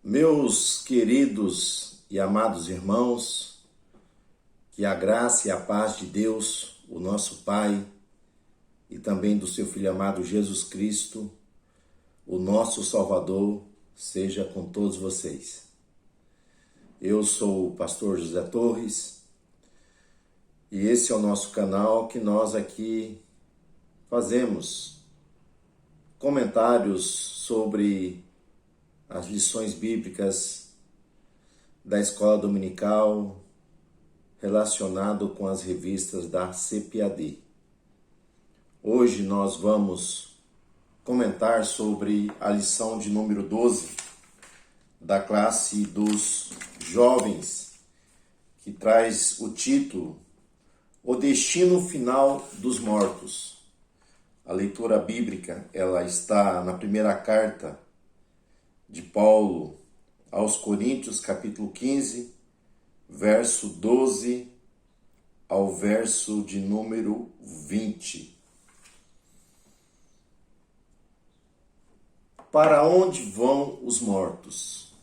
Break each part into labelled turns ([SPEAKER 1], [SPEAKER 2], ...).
[SPEAKER 1] Meus queridos e amados irmãos, que a graça e a paz de Deus, o nosso Pai, e também do seu Filho amado Jesus Cristo, o nosso Salvador, seja com todos vocês. Eu sou o pastor José Torres e esse é o nosso canal que nós aqui fazemos comentários sobre as lições bíblicas da escola dominical relacionado com as revistas da CPAD. Hoje nós vamos comentar sobre a lição de número 12 da classe dos jovens, que traz o título O Destino Final dos Mortos. A leitura bíblica, ela está na primeira carta de Paulo aos Coríntios, capítulo 15, verso 12 ao verso de número 20. Para onde vão os mortos?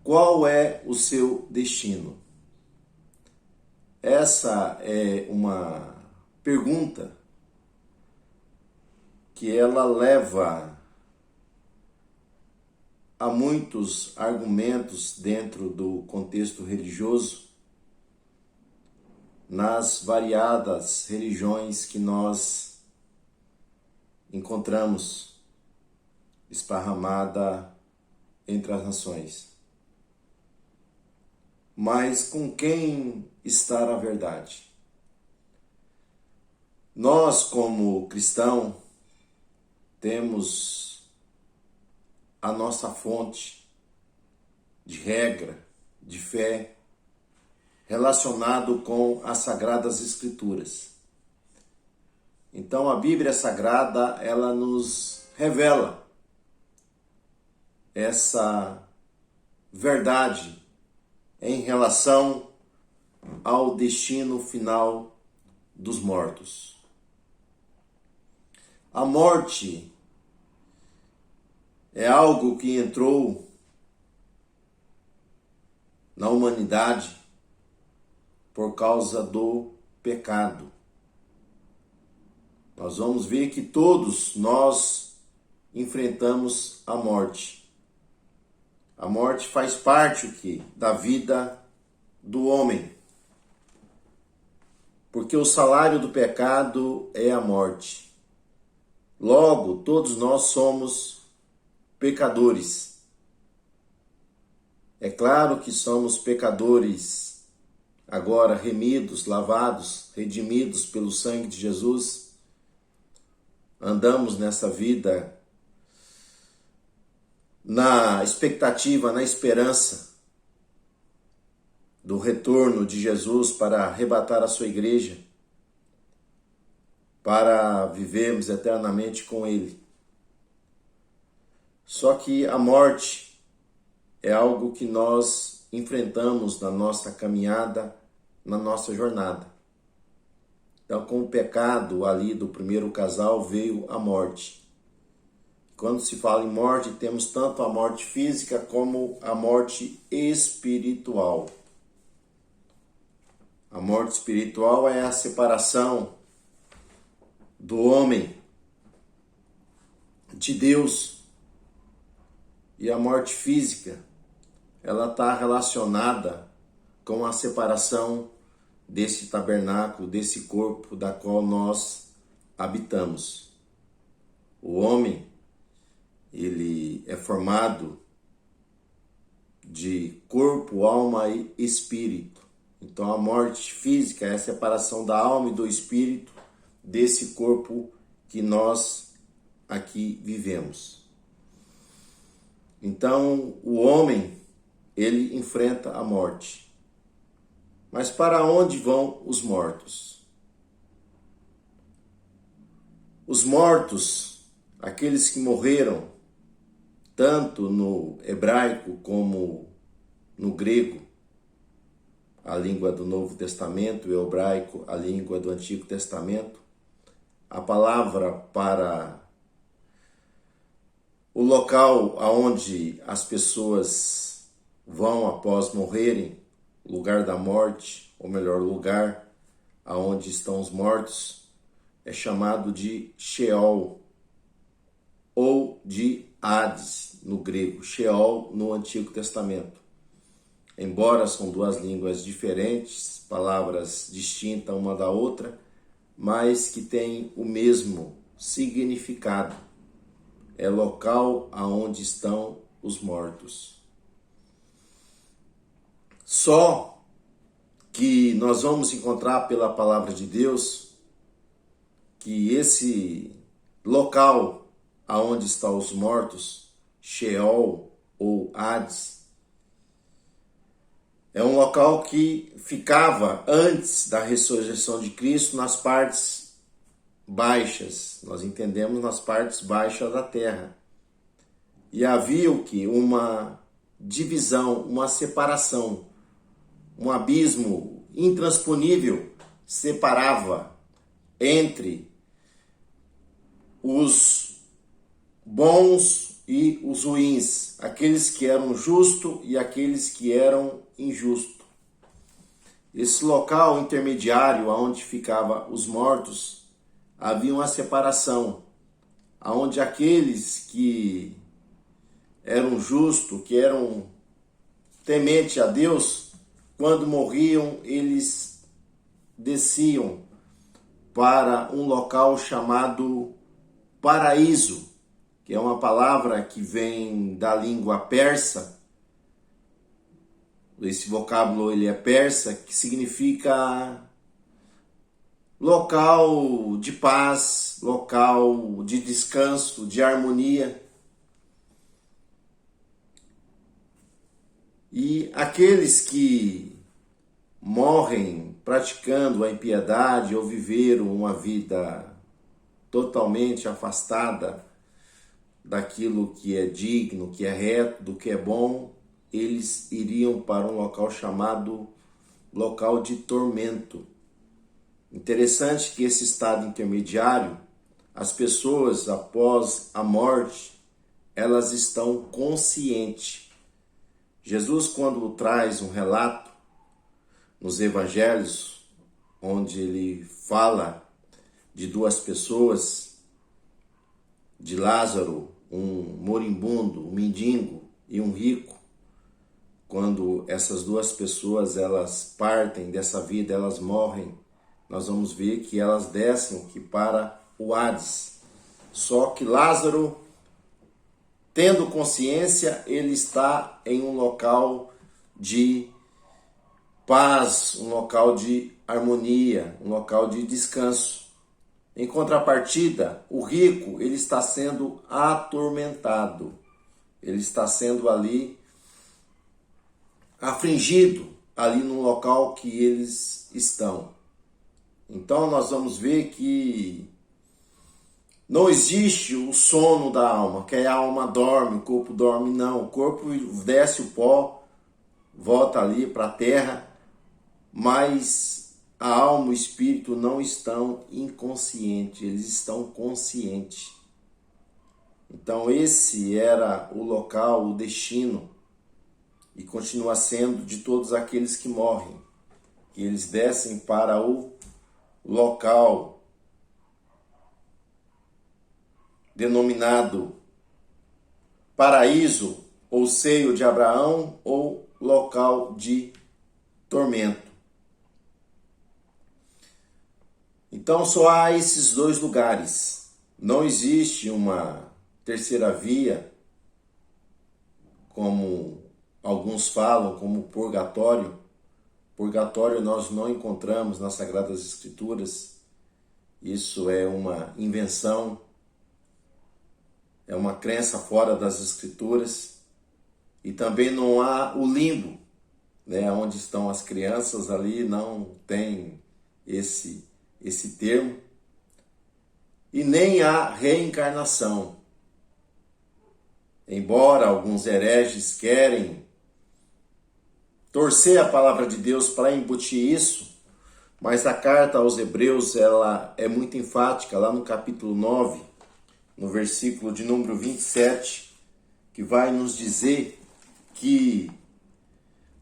[SPEAKER 1] Qual é o seu destino? Essa é uma pergunta que ela leva há muitos argumentos dentro do contexto religioso, nas variadas religiões que nós encontramos esparramada entre as nações. Mas com quem está a verdade? Nós, como cristãos, temos a nossa fonte de regra, de fé, relacionado com as Sagradas Escrituras. Então a Bíblia Sagrada, ela nos revela essa verdade em relação ao destino final dos mortos. A morte é algo que entrou na humanidade por causa do pecado. Nós vamos ver que todos nós enfrentamos a morte. A morte faz parte da vida do homem. Porque o salário do pecado é a morte. Logo, todos nós somos pecadores. É claro que somos pecadores, agora remidos, lavados, redimidos pelo sangue de Jesus. Andamos nessa vida na expectativa, na esperança do retorno de Jesus para arrebatar a sua igreja, para vivermos eternamente com Ele. Só que a morte é algo que nós enfrentamos na nossa caminhada, na nossa jornada. Então, com o pecado ali do primeiro casal veio a morte. Quando se fala em morte, temos tanto a morte física como a morte espiritual. A morte espiritual é a separação do homem de Deus. E a morte física, ela está relacionada com a separação desse tabernáculo, desse corpo da qual nós habitamos. O homem, ele é formado de corpo, alma e espírito. Então a morte física é a separação da alma e do espírito desse corpo que nós aqui vivemos. Então, o homem, ele enfrenta a morte. Mas para onde vão os mortos? Os mortos, aqueles que morreram, tanto no hebraico como no grego, a língua do Novo Testamento, e o hebraico, a língua do Antigo Testamento, a palavra para o local aonde as pessoas vão após morrerem, lugar da morte, ou melhor, lugar aonde estão os mortos, é chamado de Sheol ou de Hades no grego, Sheol no Antigo Testamento. Embora são duas línguas diferentes, palavras distintas uma da outra, mas que têm o mesmo significado. É local aonde estão os mortos. Só que nós vamos encontrar pela palavra de Deus que esse local aonde estão os mortos, Sheol ou Hades, é um local que ficava antes da ressurreição de Cristo nas partes baixas. Nós entendemos nas partes baixas da terra. E havia o que? Uma divisão, uma separação, um abismo intransponível separava entre os bons e os ruins, aqueles que eram justos e aqueles que eram injustos. Esse local intermediário onde ficavam os mortos, havia uma separação, onde aqueles que eram justos, que eram tementes a Deus, quando morriam, eles desciam para um local chamado paraíso, que é uma palavra que vem da língua persa. Esse vocábulo ele é persa, que significa local de paz, local de descanso, de harmonia. E aqueles que morrem praticando a impiedade ou viveram uma vida totalmente afastada daquilo que é digno, que é reto, do que é bom, eles iriam para um local chamado local de tormento. Interessante que esse estado intermediário, as pessoas após a morte, elas estão conscientes. Jesus, quando traz um relato nos evangelhos, onde ele fala de duas pessoas, de Lázaro, um moribundo, um mendigo e um rico, quando essas duas pessoas elas partem dessa vida, elas morrem, nós vamos ver que elas descem aqui para o Hades. Só que Lázaro, tendo consciência, ele está em um local de paz, um local de harmonia, um local de descanso. Em contrapartida, o rico, ele está sendo atormentado. Ele está sendo ali afligido, ali no local que eles estão. Então nós vamos ver que não existe o sono da alma, que a alma dorme, o corpo dorme, não. O corpo desce o pó, volta ali para a terra, mas a alma e o espírito não estão inconscientes, eles estão conscientes. Então esse era o local, o destino, e continua sendo de todos aqueles que morrem. Que eles descem para o local denominado paraíso, ou seio de Abraão, ou local de tormento. Então só há esses dois lugares. Não existe uma terceira via, como alguns falam, como purgatório. Purgatório nós não encontramos nas Sagradas Escrituras. Isso é uma invenção, é uma crença fora das Escrituras. E também não há o limbo, né, onde estão as crianças, ali não tem esse termo. E nem há reencarnação. Embora alguns hereges querem torcer a palavra de Deus para embutir isso, mas a carta aos Hebreus ela é muito enfática. Lá no capítulo 9, no versículo de número 27, que vai nos dizer que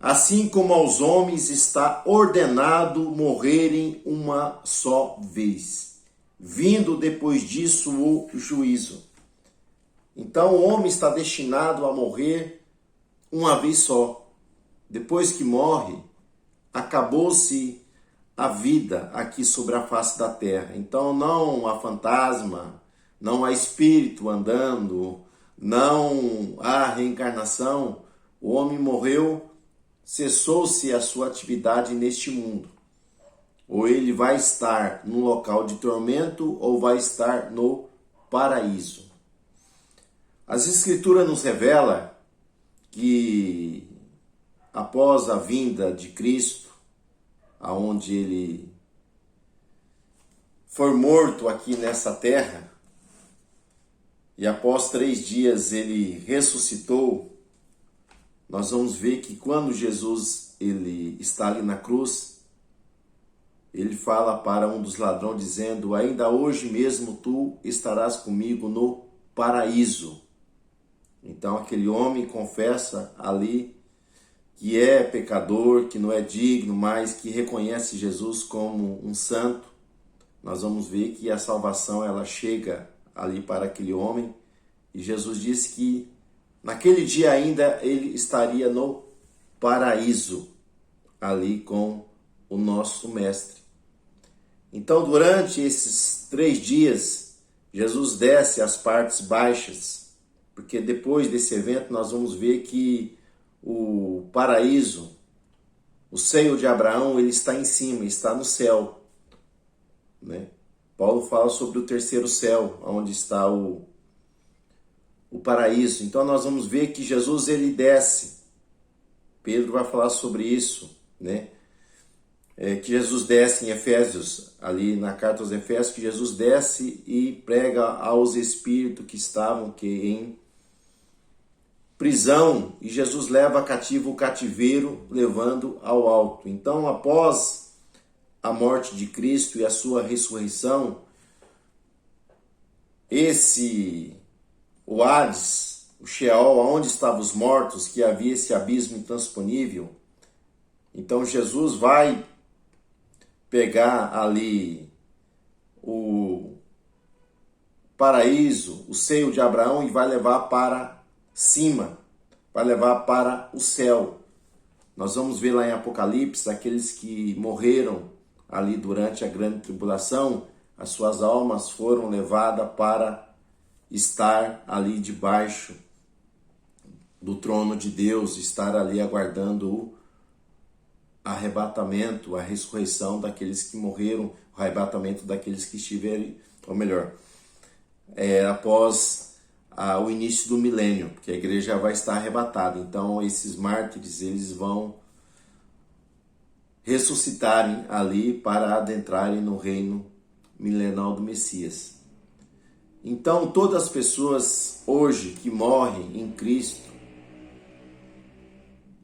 [SPEAKER 1] assim como aos homens está ordenado morrerem uma só vez, vindo depois disso o juízo. Então o homem está destinado a morrer uma vez só. Depois que morre, acabou-se a vida aqui sobre a face da terra. Então não há fantasma, não há espírito andando, não há reencarnação. O homem morreu, cessou-se a sua atividade neste mundo. Ou ele vai estar num local de tormento ou vai estar no paraíso. As Escrituras nos revelam que após a vinda de Cristo, aonde ele foi morto aqui nessa terra, e após 3 dias ele ressuscitou, nós vamos ver que quando Jesus ele está ali na cruz, ele fala para um dos ladrões dizendo: ainda hoje mesmo tu estarás comigo no paraíso. Então aquele homem confessa ali que é pecador, que não é digno, mas que reconhece Jesus como um santo. Nós vamos ver que a salvação ela chega ali para aquele homem, e Jesus disse que naquele dia ainda ele estaria no paraíso, ali com o nosso mestre. Então durante esses 3 dias, Jesus desce às partes baixas, porque depois desse evento nós vamos ver que o paraíso, o seio de Abraão, ele está em cima, está no céu, né? Paulo fala sobre o terceiro céu, onde está o paraíso. Então nós vamos ver que Jesus ele desce. Pedro vai falar sobre isso, né? Que Jesus desce em Efésios, ali na carta aos Efésios, que Jesus desce e prega aos espíritos que estavam em prisão, e Jesus leva cativo o cativeiro, levando ao alto. Então, após a morte de Cristo e a sua ressurreição, o Hades, o Sheol, onde estavam os mortos, que havia esse abismo intransponível, então Jesus vai pegar ali o paraíso, o seio de Abraão, e vai levar para cima, vai levar para o céu. Nós vamos ver lá em Apocalipse aqueles que morreram ali durante a grande tribulação, as suas almas foram levadas para estar ali debaixo do trono de Deus, estar ali aguardando o arrebatamento, a ressurreição daqueles que morreram, o arrebatamento daqueles que estiverem, ou melhor, após o início do milênio, porque a igreja vai estar arrebatada. Então esses mártires eles vão ressuscitarem ali para adentrarem no reino milenal do Messias. Então todas as pessoas hoje que morrem em Cristo,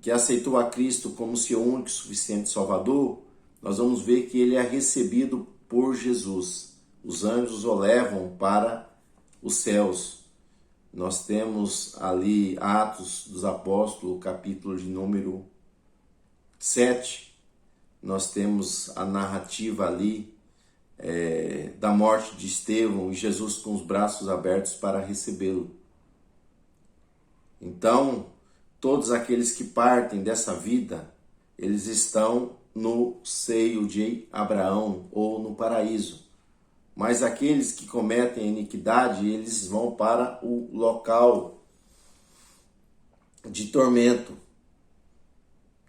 [SPEAKER 1] que aceitou a Cristo como seu único e suficiente Salvador, nós vamos ver que ele é recebido por Jesus. Os anjos o levam para os céus. Nós temos ali Atos dos Apóstolos, capítulo de número 7. Nós temos a narrativa ali da morte de Estevão e Jesus com os braços abertos para recebê-lo. Então, todos aqueles que partem dessa vida, eles estão no seio de Abraão ou no paraíso. Mas aqueles que cometem a iniquidade, eles vão para o local de tormento,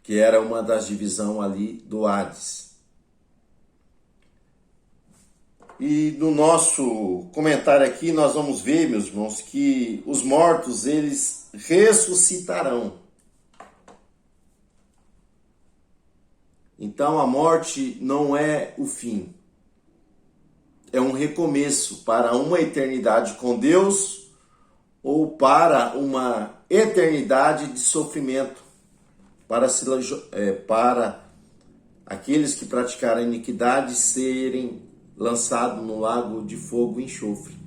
[SPEAKER 1] que era uma das divisões ali do Hades. E no nosso comentário aqui nós vamos ver, meus irmãos, que os mortos eles ressuscitarão. Então a morte não é o fim. É um recomeço para uma eternidade com Deus ou para uma eternidade de sofrimento para aqueles que praticaram a iniquidade serem lançados no lago de fogo e enxofre.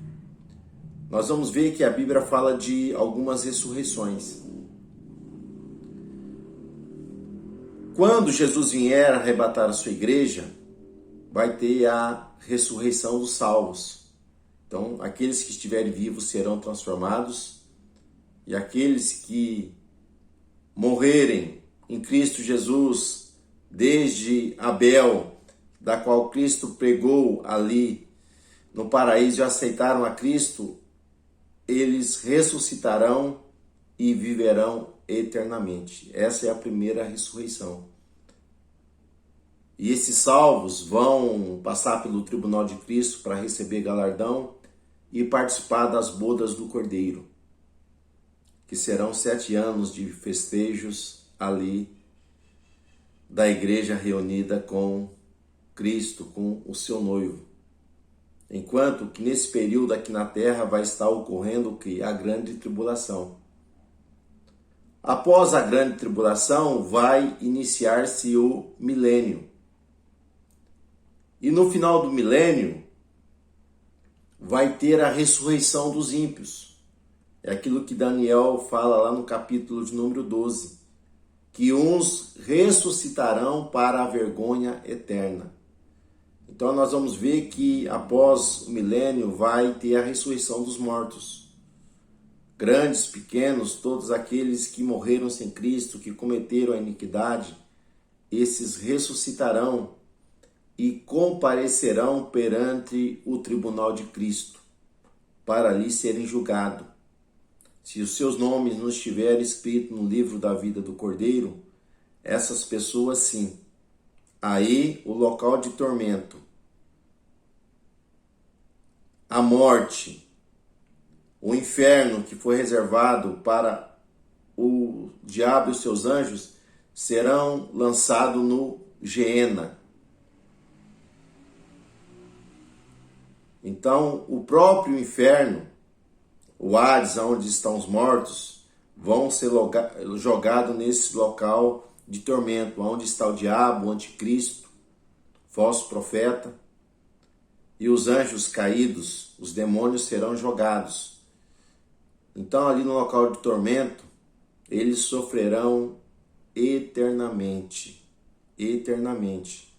[SPEAKER 1] nós vamos ver que a Bíblia fala de algumas ressurreições. Quando Jesus vier arrebatar a sua igreja, vai ter a ressurreição dos salvos. Então, aqueles que estiverem vivos serão transformados, e aqueles que morrerem em Cristo Jesus, desde Abel, da qual Cristo pregou ali no paraíso e aceitaram a Cristo, eles ressuscitarão e viverão eternamente. Essa é a primeira ressurreição. E esses salvos vão passar pelo tribunal de Cristo para receber galardão e participar das bodas do Cordeiro, que serão 7 anos de festejos ali da igreja reunida com Cristo, com o seu noivo. Enquanto que nesse período aqui na terra vai estar ocorrendo o que? A grande tribulação. Após a grande tribulação vai iniciar-se o milênio. E no final do milênio vai ter a ressurreição dos ímpios. É aquilo que Daniel fala lá no capítulo de número 12. Que uns ressuscitarão para a vergonha eterna. Então nós vamos ver que após o milênio vai ter a ressurreição dos mortos. Grandes, pequenos, todos aqueles que morreram sem Cristo, que cometeram a iniquidade, esses ressuscitarão e comparecerão perante o tribunal de Cristo, para ali serem julgados. Se os seus nomes não estiverem escritos no livro da vida do Cordeiro, essas pessoas sim. Aí o local de tormento, a morte, o inferno que foi reservado para o diabo e os seus anjos, serão lançados no Geena. Então, o próprio inferno, o Hades, onde estão os mortos, vão ser jogados nesse local de tormento, onde está o diabo, o anticristo, falso profeta, e os anjos caídos, os demônios serão jogados. Então, ali no local de tormento, eles sofrerão eternamente. Eternamente.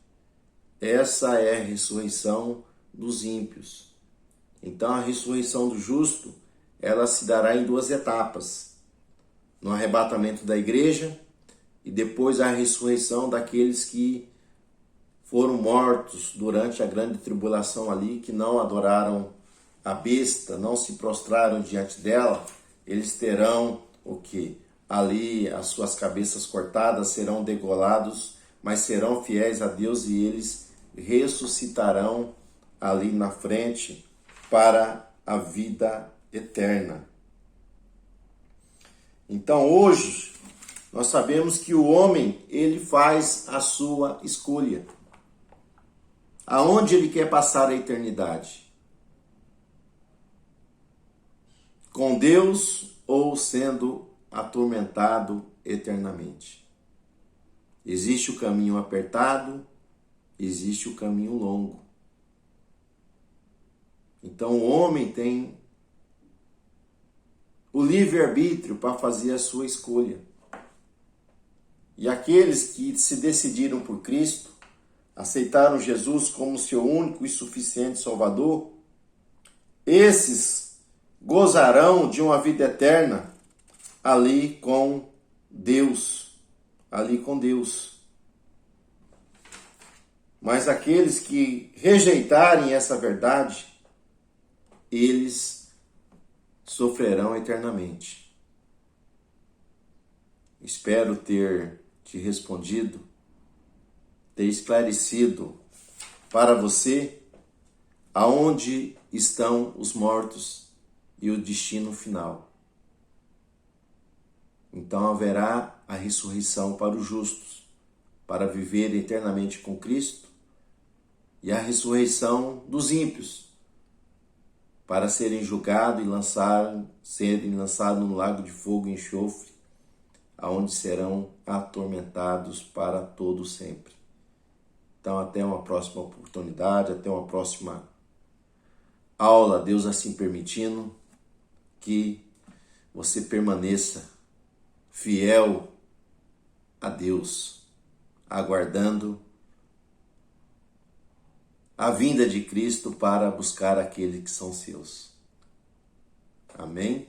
[SPEAKER 1] Essa é a ressurreição dos ímpios. Então, a ressurreição do justo, ela se dará em 2 etapas. No arrebatamento da igreja e depois a ressurreição daqueles que foram mortos durante a grande tribulação ali, que não adoraram a besta, não se prostraram diante dela. Eles terão o que? Ali as suas cabeças cortadas, serão degolados, mas serão fiéis a Deus e eles ressuscitarão ali na frente para a vida eterna. Então hoje nós sabemos que o homem, ele faz a sua escolha. Aonde ele quer passar a eternidade? Com Deus ou sendo atormentado eternamente? Existe o caminho apertado, existe o caminho longo. Então o homem tem o livre-arbítrio para fazer a sua escolha. E aqueles que se decidiram por Cristo, aceitaram Jesus como seu único e suficiente Salvador, esses gozarão de uma vida eterna ali com Deus. Ali com Deus. Mas aqueles que rejeitarem essa verdade, eles sofrerão eternamente. Espero ter te respondido, ter esclarecido para você aonde estão os mortos e o destino final. Então haverá a ressurreição para os justos, para viver eternamente com Cristo, e a ressurreição dos ímpios, para serem julgados e serem lançados no lago de fogo e enxofre, aonde serão atormentados para todo sempre. Então, até uma próxima oportunidade, até uma próxima aula, Deus assim permitindo. que você permaneça fiel a Deus, aguardando a vinda de Cristo para buscar aqueles que são seus. Amém?